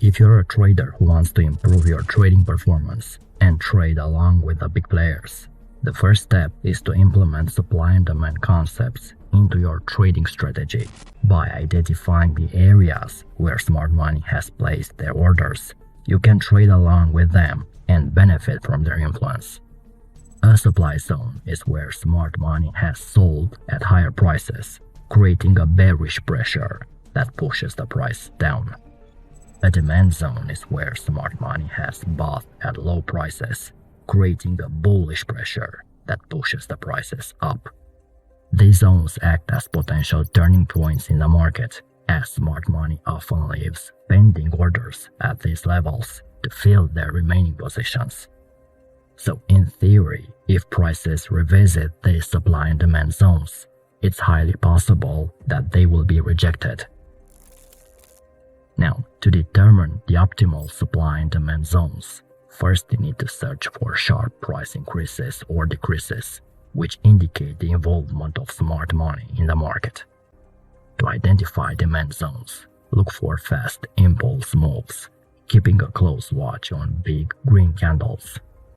If you're a trader who wants to improve your trading performance and trade along with the big players, the first step is to implement supply and demand concepts into your trading strategy by identifying the areas where smart money has placed their orders. You can trade along with them and benefit from their influence. A supply zone is where smart money has sold at higher prices, creating a bearish pressure that pushes the price down. A demand zone is where smart money has bought at low prices, creating a bullish pressure that pushes the prices up. These zones act as potential turning points in the market, as smart money often leaves pending orders at these levels to fill their remaining positions. So in theory, if prices revisit these supply and demand zones, it's highly possible that they will be rejected. Now, to determine the optimal supply and demand zones, first you need to search for sharp price increases or decreases, which indicate the involvement of smart money in the market. To identify demand zones, look for fast impulse moves, keeping a close watch on big green candles